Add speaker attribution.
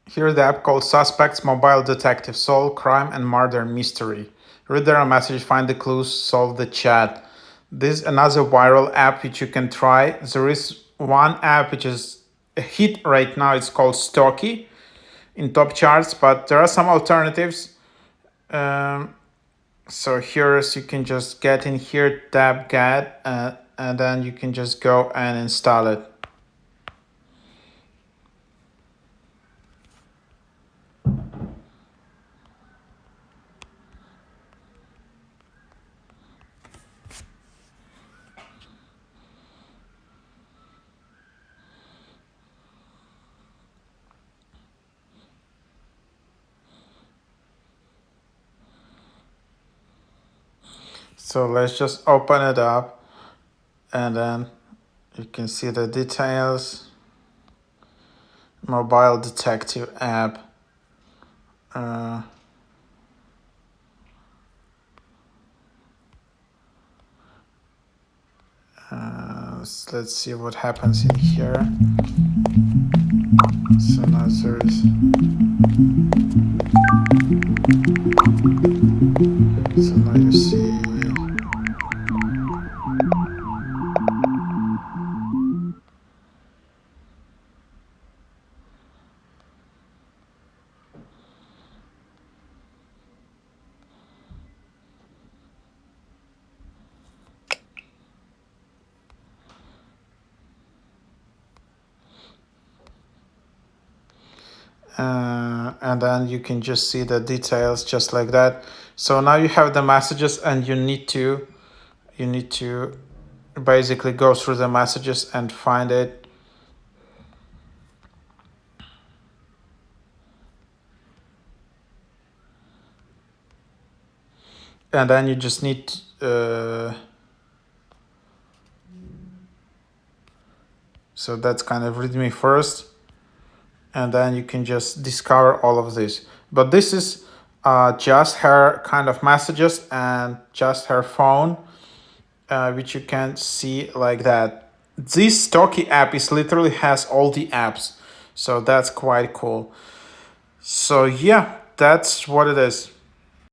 Speaker 1: Here's the app called Suspects Mobile Detective: Solve Crime and Murder Mystery. Read their message, find the clues, solve the chat. This is another viral app which you can try. There is one app which is a hit right now. It's called Stocky in top charts, but there are some alternatives. So here's you can just get in here, tab get, and then you can just go and install it. So let's just open it up, and then you can see the details. Mobile detective app. Let's see what happens in here. So now there's so now you see and then you can just see the details just like that. So now you have the messages, and you need to basically go through the messages and find it. And then you just need so that's kind of read me first, and then you can just discover all of this. But this is just her kind of messages and just her phone, which you can see like that. This Stocky app is literally has all the apps, so that's quite cool. So yeah, that's what it is.